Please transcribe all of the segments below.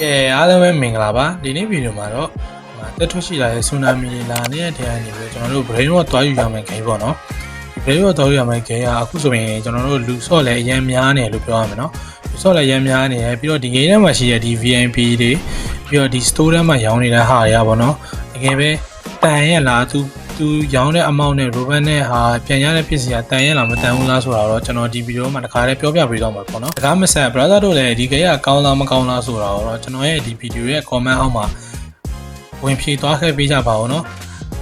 အားလုံးပဲမင်္ဂလာပါဒီနေ့ဗီဒီယိုမှာတော့တက်ထွက်ရှိလာတဲ့ဆူနာမီလာနေတဲ့ထဲကနေပြီးကျွန်တော်တို့ brain rot သွားယူရမယ့် game ပေါ့နော်ဒီ brain rot သွားယူရမယ့် game ကအခုဆိုရင်ကျွန်တော်တို့လူဆော့လည်းအရင်များနေလို့ပြောရမယ်နော်လူဆော့လည်းအရင်များနေရပြီးတော့ဒီ game ထဲမှာရှိတဲ့ဒီ VIP တွေပြီးတော့ဒီ store ထဲမှာရောင်းနေတဲ့ဟာတွေကပေါ့နော်တကယ်ပဲတန်ရလားသူရောင်းတဲ့ amount နဲ့ robot နဲ့ဟာပြန်ရတဲ့ပစ္စည်းကတန်ရလားမတန်ဘူးလားဆိုတာတော့ကျွန်တော်ဒီဗီဒီယိုမှာတစ်ခါတည်းပြောပြပေးတော့မှာပေါ့နော်တကားမဆက် brother တို့လည်းဒီ game ကကောင်းလားမကောင်းလားဆိုတာတော့ကျွန်တော်ရဲ့ဒီဗီဒီယိုရဲ့ comment အောက်မှာဝင်ဖြေသွားခဲ့ပေးကြပါဦးเนาะ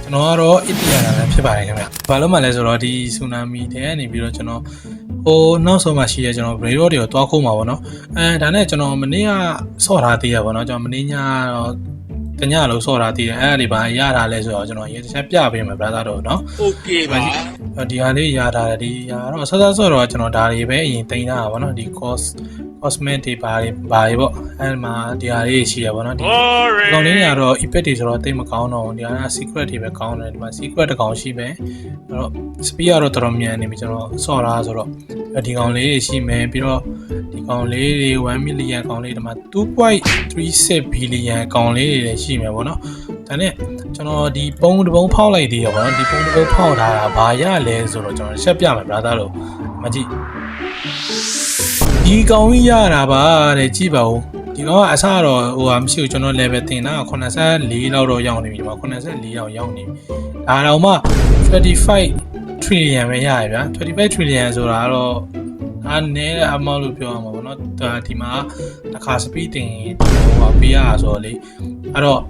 ကျွန်တော်ကတော့ India လာဖြစ်ပါတယ်ခင်ဗျဘာလို့မှလဲဆိုတော့ဒီ tsunami တဲ့ကနေပြီးတော့ကျွန်တော်နောက်ဆုံးမှရှိရကျွန်တော် brain rot တွေကိုတွားခိုးမှာပေါ့နော်ဒါနဲ့ကျွန်တော်မနေ့ကဆော့ထားသေးရပေါ့နော်ကျွန်တော်မနေ့ညတော့တညလုံးဆော့ထားသေးတယ်အဲ့ဒါတွေဘာရတာလဲဆိုတော့ကျွန်တော်ရေတစ်ချက်ပြပေးမယ် brother တို့เนาะ Okay ပါဒီဟာလေးရတာဒီဟာတော့ဆော့တော့ကျွန်တော်ဒါတွေပဲအရင်တင်တာပါနော်ဒီ cosmetic တွေဘာတွေပေါ့အဲ့မှာဒီဟာလေးရှိရပါတော့ဒီကောင်လေးတွေကတော့ effect တွေဆိုတော့တိတ်မကောင်းတော့ဘူးဒီဟာက secret တွေပဲကောင်းတယ်ဒီမှာ secret တစ်ကောင်ရှိပဲအဲ့တော့ speed ကတော့တော်တော်မြန်နေပြီကျွန်တော်ဆော့ထားဆိုတော့ဒီကောင်လေးတွေရှိမယ်ပြီးတော့ဒီကောင်လေးတွေ1 million ကောင်လေးဒီမှာ 2.36 billion ကောင်လေးတွေရှိမယ်ပေါ့နော်ဒါနဲ့ကျွန်တော်ဒီပုံတစ်ပုံဖောက်လိုက်သေးရပါတော့ဒီပုံတစ်ပုံဖောက်ထားတာဘာရလဲဆိုတော့ကျွန်တော်ရှက်ပြမယ် brother တို့မကြည့်ဒီကောင်ကြီးရတာပါတဲ့ကြည့်ပါဦးဒီကောင်ကအစတော့ဟိုဟာမရှိဘူးကျွန်တော် level တင်တာ84လောက်တော့ရောက်နေပြီဒီမှာ84ရောက်ရောက်နေပြီဒါတော့မှ25 trillion ပဲရရဗျာ25 trillion ဆိုတာကတော့အားနည်းတဲ့အမောက်လို့ပြောရမှာပေါ့နော်ဒါဒီမှာတစ်ခါ speed တင်ဟိုပေးရတာဆိုတော့လေအဲ့တော့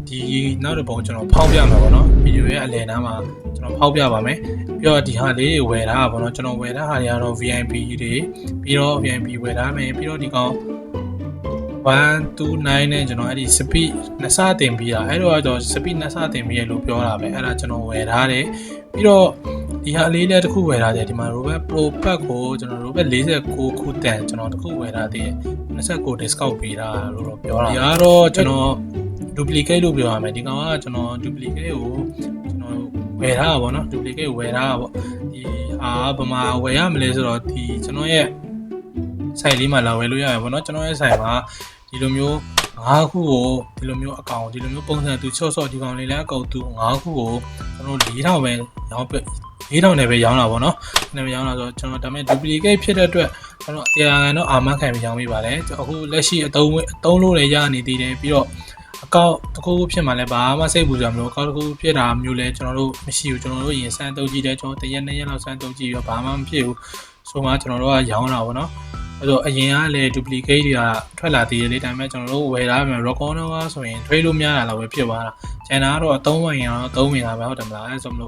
ဒီနောက်တစ်ပုံကျွန်တော်ဖောက်ပြမှာပေါ့နော်ဗီဒီယိုရဲ့အလယ်နားမှာကျွန်တော်ဖောက်ပြပါမယ်ပြီးတော့ဒီဟာလေးဝယ်ထားပါပေါ့နော်ကျွန်တော်ဝယ်ထားဟာတွေကတော့ VIP တွေပြီးတော့ VIP ဝယ်ထားမယ်ပြီးတော့ဒီကောင်129နဲ့ကျွန်တော်အဲ့ဒီ speed နှစ်ဆတင်ပြီးတာအဲ့တော့ကျွန်တော် speed နှစ်ဆတင်ပြီးရလို့ပြောတာပဲအဲ့ဒါကျွန်တော်ဝယ်ထားတယ်ပြီးတော့ဒီဟာလေးလည်းတစ်ခုဝယ်ထားတယ်ဒီမှာ Robot Pro Pack ကိုကျွန်တော် Robot 49ခုတန်ကျွန်တော်တစ်ခုဝယ်ထားတယ်29 discount ပေးတာလို့တော့ပြောတာဒီကတော့ကျွန်တော် duplicate လို့ပြောရမယ်ဒီကောင်ကကျွန်တော် duplicate ကိုကျွန်တော်ဝယ်ထားတာပေါ့နော် duplicate ကိုဝယ်ထားတာပေါ့ဒီဟာဘယ်မှာဝယ်ရမလဲဆိုတော့ဒီကျွန်တော်ရဲ့ဆိုင်လေးမှာလာဝယ်လို့ရရပေါ့နော်ကျွန်တော်ရဲ့ဆိုင်မှာဒီလိုမျိုး5ခုကိုဒီလိုမျိုးအကောင်ဒီလိုမျိုးပုံစံသူချော့ဒီကောင်လေးလည်းအကောင်သူ5ခုကိုကျွန်တော်4000ပဲရောင်းပြ4000နဲ့ပဲရောင်းတာပေါ့နော်။နဲ့ပဲရောင်းတာဆိုတော့ကျွန်တော်ဒါပေမဲ့ duplicate ဖြစ်တဲ့အတွက်ကျွန်တော်တရားခံတော့အာမခံပြီးရောင်းပေးပါလေ။အခုလက်ရှိအသုံးလို့လည်းရနေသေးတယ်ပြီးတော့အကောင့်တစ်ခုခုဖြစ်မှလည်းဘာမှစိတ်ပူစရာမလိုအကောင့်တစ်ခုဖြစ်တာမျိုးလည်းကျွန်တော်တို့မရှိဘူးကျွန်တော်တို့ရင်စမ်းတုပ်ကြည့်တယ်ကျွန်တော်တရက်2ရက်လောက်စမ်းတုပ်ကြည့်ပြီးတော့ဘာမှမဖြစ်ဘူးဆိုမှကျွန်တော်တို့ကရောင်းတာပေါ့နော်။အဲ့တော့အရင်ကလည်း duplicate တွေကထွက်လာသေးတယ်လေဒါပေမဲ့ကျွန်တော်တို့ဝယ်ထားမယ် Rocono ကဆိုရင် trade လို့များတာလောက်ပဲဖြစ်သွားတာ။ကျန်တာကတော့အသုံးဝင်ရင်တော့သုံးဝင်တာပဲဟုတ်တယ်မလားအဲဆိုမလို့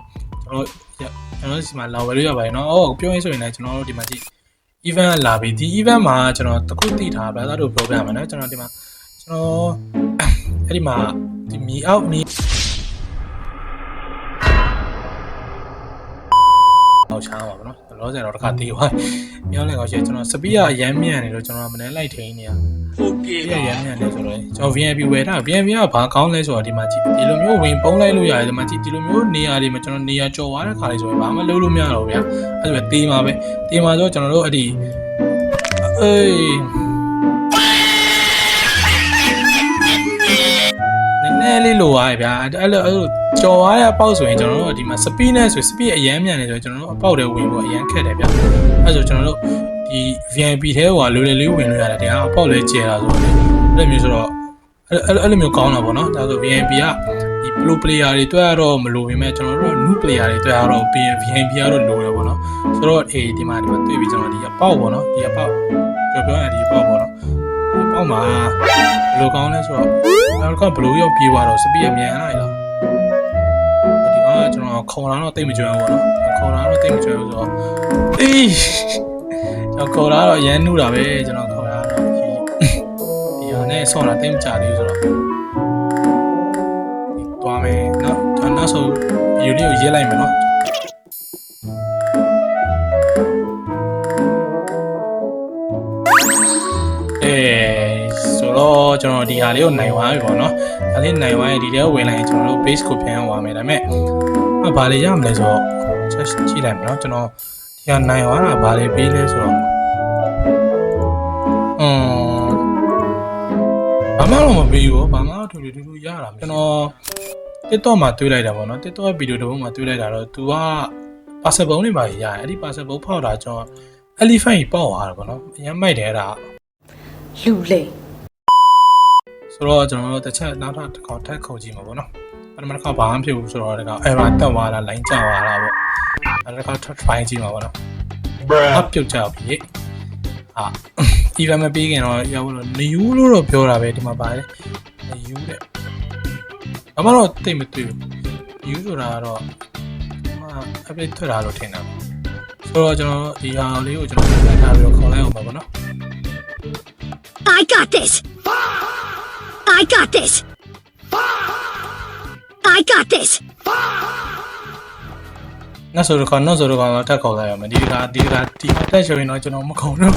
ကျွန်တော်ဒီမှာလာဝယ်လို့ရပါတယ်เนาะပြောရင်းဆိုရင်လည်းကျွန်တော်တို့ဒီမှာကြည့် event လာပြီဒီ event မှာကျွန်တော်တခုသိထားပါသားတို့ပြောပြမယ်เนาะကျွန်တော်ဒီမှာကျွန်တော်အဲ့ဒီမှာဒီမီအောက်မီအောက်ချားပါဗောနော်လောဆယ်တော့တစ်ခါသေးသွားမြောင်းလည်းကောင်းရှိကျွန်တော်စပီးကအရမ်းမြန်နေလို့ကျွန်တော်မနေ့လိုက်ထိန်းနေရOkay ရရမ်းမြန်နေဆိုတော့ကျွန်တော် VIP ဝယ်ထား VIP ကဘာကောင်းလဲဆိုတော့ဒီမှာကြည့်ဒီလိုမျိုးဝင်ပုံးလိုက်လို့ရတယ်ဒီမှာကြည့်ဒီလိုမျိုးနေရာတွေမှာကျွန်တော်နေရာကြော်သွားတဲ့ခါလေးဆိုရင်ဘာမှလုပ်လို့မရတော့ဘူးဗျာအဲ့ဒါပဲတေးမှာပဲတေးမှာဆိုကျွန်တော်တို့အဲ့ဒီနည်းနည်းလေးလိုသွားပြီဗျာအဲ့လိုကြော်သွားတဲ့အပေါက်ဆိုရင်ကျွန်တော်တို့ဒီမှာ speed နဲ့ဆို speed အရမ်းမြန်နေဆိုကျွန်တော်တို့အပေါက်တွေဝင်ဖို့အရမ်းခက်တယ်ဗျာအဲ့ဆိုကျွန်တော်တို့ဒီ VIP ထဲဟိုကလွယ်လွယ်လေးဝင်လို့ရတယ်တရားအပေါက်လေးကျဲတာဆိုတော့အဲ့လိုမျိုးဆိုတော့အဲ့လိုမျိုးကောင်းတာပေါ့နော်ဒါဆို VIP ကဒီ pro player တွေတွေ့ရတော့မလိုပေမဲ့ကျွန်တော်တို့ new player တွေတွေ့ရတော့ VIP ကတော့လိုတယ်ပေါ့နော်ဆိုတော့ဒီမှာတွေ့ပြီးကျွန်တော်ဒီအပေါက်ပေါ့နော်ဒီအပေါက်ပြောရဒီအပေါက်ပေါ့နော်ဒီအပေါက်မှာဘယ်လိုကောင်းလဲဆိုတော့နောက်ကဘလို့ရောက်ပြေးသွားတော့စပီးရမြန်လာလားဒီကကျွန်တော်ခုံလာတော့တိတ်မကြွဘူးပေါ့နော်ခုံလာတော့တိတ်မကြွဘူးဆိုတော့အေးကျွန်တော်ခေါ်လာတော့ရမ်းနူးတာပဲကျွန်တော်ခေါ်လာတော့ဒီဟာနဲ့ဆော့တာတိတ်မကြသေးဘူးဆိုတော့တွားမယ်နော်ဒါနောက်ဆိုဗီဒီယိုလေးကိုရေးလိုက်မယ်နော်ဆိုတော့ကျွန်တော်ဒီဟာလေးကိုနိုင်သွားပြီပေါ့နော်ဒါလေးနိုင်သွားရင်ဒီထဲကိုဝင်လိုက်ရင်ကျွန်တော်တို့ base ကိုပြန်အောင်ပါမယ်ဒါပေမဲ့ဘာလေးရမလဲဆိုတော့ချက်ကြည့်လိုက်မယ်နော်ကျွန်တော်ဒီဟာနိုင်သွားတာဘာလေးပေးလဲဆိုတော့ ဘာမှတော့မပေးဘူးဘာမှတော့တူတူရတာကျွန်တော် TikTok မှာတွေးလိုက်တာပေါ့နော် TikTok ဗီဒီယိုတစ်ပုဒ်မှာတွေးလိုက်တာတော့ तू ကပါစပုံးတွေပါရတယ်အဲ့ဒီပါစပုံးဖောက်တာကျွန်တော် elephant ကြီးပေါက်သွားတာပေါ့နော်အရင်မိုက်တယ်အဲ့ဒါလူလေဆိုတော့ကျွန်တော်တို့တစ်ချက်နောက်တစ်ခါထပ်ခုန်ကြည့်မှာပေါ့နော်ပထမတစ်ခါဘာမှမဖြစ်ဘူးဆိုတော့ဒီကောင် error တက်သွားတာ line ကျသွားတာပေါ့နောက်တစ်ခါထပ် try ကြည့်မှာပေါ့နော်အပြုတ်ကြပြီဟာ even မပြီးခင်တော့ရောက်လို့ new လို့တော့ပြောတာပဲဒီမှာပါတယ် new တဲ့ဘာမှတော့တိတ်မတွေ့ဘူး new ဆိုတာကတော့ဒီမှာ update ထွက်တာလို့ထင်တာဆိုတော့ကျွန်တော်ဒီဟာလေးကိုကျွန်တော်ဆက်ထားပြီးတော့ခေါ်လိုက်အောင်ပါပေါ့နော် I got this I got this I got this နောက်ဆိုတော့တော့တက်ခေါ်လိုက်ရမယ်ဒီကတက်ချင်ရင်တော့ကျွန်တော်မခုံတော့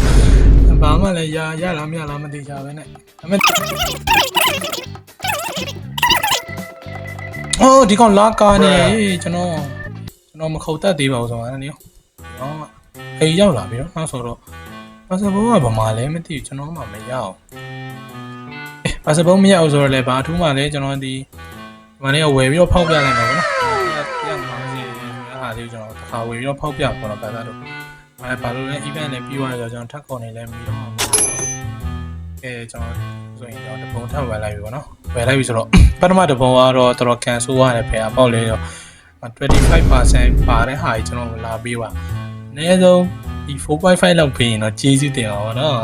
ဘာမှလည်းရလားမရလားမသိကြပဲနဲ့ဒါပေမဲ့အော်ဒီကောင်လာကားနေကျွန်တော်မခုံတတ်သေးပါဘူးဆိုတော့နေရောအေးရောက်လာပြီနော်နောက်ဆိုတော့ပါစပိုးကဘာမှလည်းမသိဘူးကျွန်တော်မှမရအောင်ပါစပိုးမရအောင်ဆိုတော့လည်းဘာအထူးမှလည်းကျွန်တော်ဒီမနေ့ကဝယ်ပြီးတော့ဖောက်ပြလိုက်မှာပေါ့နော်လေးကျွန်တော်တစ်ခါဝေပြီးတော့ဖောက်ပြပေါ်တော့ပါသားတို့ဘာလို့လဲ event နဲ့ပြီးသွားရတော့ကျွန်တော်ထပ်ခေါ်နေလဲပြီးတော့ကျွန်တော်ဆိုရင်တော့တပုံထပ်ဝယ်လိုက်ပြီပေါ့နော်ဝယ်လိုက်ပြီဆိုတော့ပထမတပုံကတော့တော်တော် cancel ရတယ်ဖေအပေါက်လေးတော့ 25% ပါတဲ့ဟာကြီးကျွန်တော်လာပြီးပါအနည်းဆုံးဒီ 4.5 လောက်ပြင်ရင်တော့ကျေးဇူးတင်ပါဘောနော်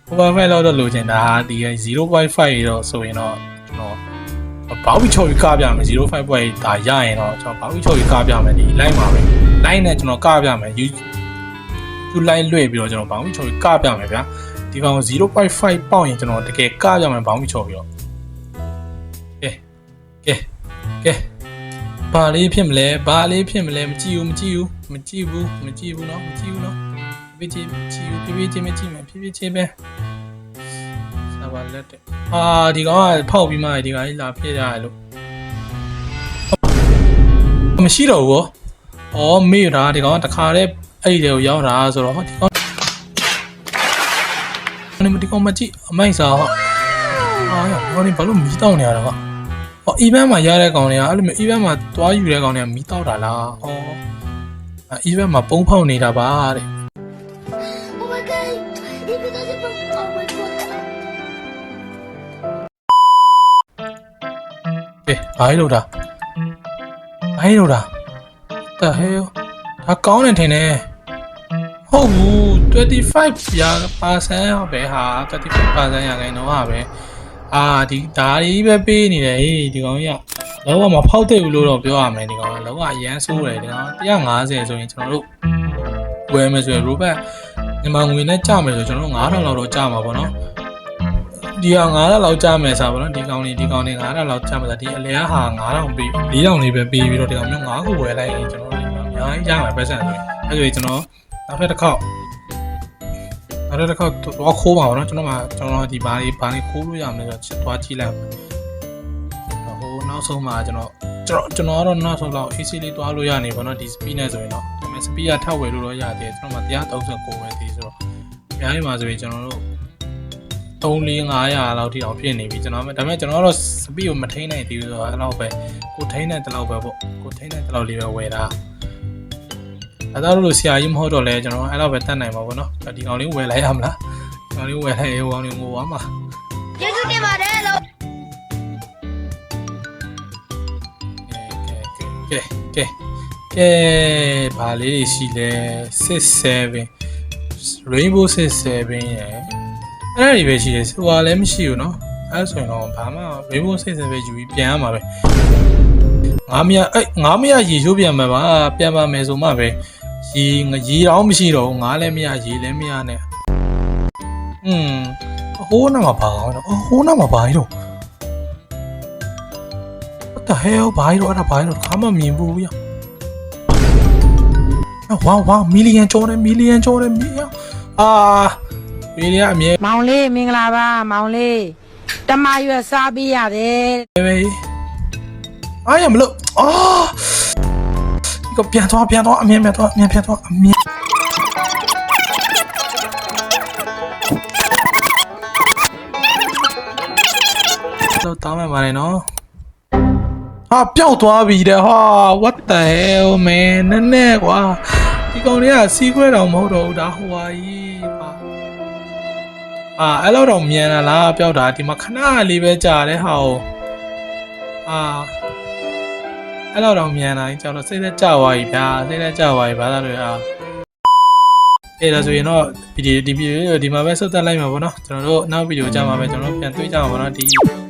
4.5 လောက်တော့လိုချင်တာဟာဒီ 0.5 တော့ဆိုရင်တော့ကျွန်တော်ဘာဝီချော်ကြီးကပြမယ်05 point ဒါရရင်တော့ကျွန်တော်ဘာဝီချော်ကြီးကပြမယ်ဒီ line မှာပဲ line နဲ့ကျွန်တော်ကပြမယ် you line လွှဲပြီးတော့ကျွန်တော်ဘာဝီချော်ကြီးကပြမယ်ဗျာဒီကောင် 0.5 ပေါက်ရင်ကျွန်တော်တကယ်ကပြမယ်ဘာဝီချော်ပြီးတော့ကဲဘာလေးဖြစ်မလဲမကြည့်ဘူးနော်မကြည့်ဘူးဖြည်းဖြည်းချင်းပဲဘာလက်တဲ့ဒီကောင်ကဖောက်ပြီးမှဒီကောင်ကြီးလာဖြစ်ရတယ်လို့မရှိတော့ဘူးဩမေ့တာဒီကောင်ကတခါတည်းအဲ့ဒီတွေကိုရောက်တာဆိုတော့ဒီကောင်ဒီကောင်မကြည့်အမိုက်စားရောဒီဘာလို့မီးတောက်နေရတာကevent မှာရတဲ့ကောင်တွေကအဲ့လိုမျိုး event မှာသွားယူတဲ့ကောင်တွေကမီးတောက်တာလားevent မှာပုံဖောက်နေတာပါတဲ့ဘာလို့တာတဟဲဒါကောင်းတယ်ထင်တယ်ဟုတ်ဘူး25% ပဲဟာ25% ရခိုင်တော့ဟာပဲဒီဒါကြီးပဲပေးနေတယ်ဟေးဒီကောင်ကြီးကလောကမဖောက်တဲ့ဘူးလို့တော့ပြောရမယ်ဒီကောင်ကလောကအရန်ဆိုးတယ်ဒီကောင်150ဆိုရင်ကျွန်တော်တို့ဝယ်မယ်ဆိုရင် robot မြန်မာငွေနဲ့ကြမယ်ဆိုကျွန်တော်တို့9000လောက်တော့ကြမှာပေါ့နော်ဒီဟာ9000လောက်ကြမယ်ဆိုပါတော့ဒီကောင်တွေ9000လောက်ကြမှာဒီအလဲဟာ9000ပေး4000လေးပဲပေးပြီးတော့ဒီကောင်မျိုး9ခုဝယ်လိုက်ရင်ကျွန်တော်တို့အများကြီးရမှာပဲဆက်ဆိုရင်အဲ့ဒါကျွန်တော်နောက်တစ်ခေါက်တော့ခိုးပါတော့ကျွန်တော်ဒီဘာလေးခိုးလို့ရမလဲဆိုတော့သွားကြည့်လိုက်ဟိုနောက်ဆုံးမှာကျွန်တော်ကတော့နောက်ဆုံးတော့ AC လေးသွားလို့ရနေပါတော့ဒီ speed နဲ့ဆိုရင်တော့ဒါပေမဲ့ speed ကထပ်ဝယ်လို့တော့ရတယ်ကျွန်တော်မှ139ပဲသေးဆိုတော့အများကြီးမှာဆိုရင်ကျွန်တော်တို့3-500လောက်ထိအောင်ဖြစ်နေပြီကျွန်တော်ဒါပေမဲ့ကျွန်တော်ကတော့ speed ကိုမထိန်းနိုင်သေးဘူးဆိုတော့အဲ့လောက်ပဲကိုထိန်းတဲ့တလောက်ပဲပေါ့ကိုထိန်းတဲ့တလောက်လေးပဲဝယ်တာအဲ့ဒါလို့ဆရာကြီးမဟုတ်တော့လဲကျွန်တော်အဲ့လောက်ပဲတတ်နိုင်ပါဘောနော်ဒီကောင်လေးဝယ်လိုက်ရမလားဒီကောင်လေးဝယ်လိုက်ရေကောင်လေးငိုသွားမှာကျေးဇူးတင်ပါတယ်လို့ကဲဘာလေးတွေရှိလဲ67 Rainbow 67ရယ်အဲ့ဒီပဲရှိတယ်ဟိုဟာလည်းမရှိဘူးနော်အဲ့ဆိုရင်တော့ဘာမှ Rainbow 67ယူပြီးပြန်ရမှာပဲငါမရရေချိုးပြန်မှာပါပြန်ပါမယ်ဆိုမှပဲရေတော့မရှိတော့ဘူးငါလည်းမရရေလည်းမရနဲ့ဟိုးနာမှာပါအောင်တော့ဟိုးနာမှာပါရော What the hell ဘာရောအဲ့ဒါဘာရောခါမှမြင်ဘူးရဝါမီလီယံကျော်တယ်မီလီယံအမြဲမောင်လေးမင်္ဂလာပါမောင်လေးတမရွက်စားပေးရတယ်အားရမလို့ဒီကပြန်သွားအမြဲ တော့တောင်းမှပါလေနော်ဟာပျောက်သွားပြီတဲ့ဟာ what the hell man နဲ့ကွာဒီကောင်တွေကစီးခွဲတော်မဟုတ်တော့ဘူးဒါဟိုဟာကြီးပါအဲ့လောက်တော့မြန်လာလားပျောက်တာဒီမှာခဏလေးပဲကြာတဲ့ဟာကိုအဲ့လောက်တော့မြန်လာရင်ကျွန်တော်စိတ်သက်ကြသွားပြီဗျာစိတ်သက်ကြသွားပြီဘာသာတွေအဲ့ဒါဆိုရင်တော့ဒီဗီဒီယိုဒီမှာပဲဆက်သက်လိုက်မှာပေါ့နော်ကျွန်တော်တို့နောက်ဗီဒီယိုကြမှာပဲကျွန်တော်တို့ပြန်တွေ့ကြမှာပေါ့နော်ဒီ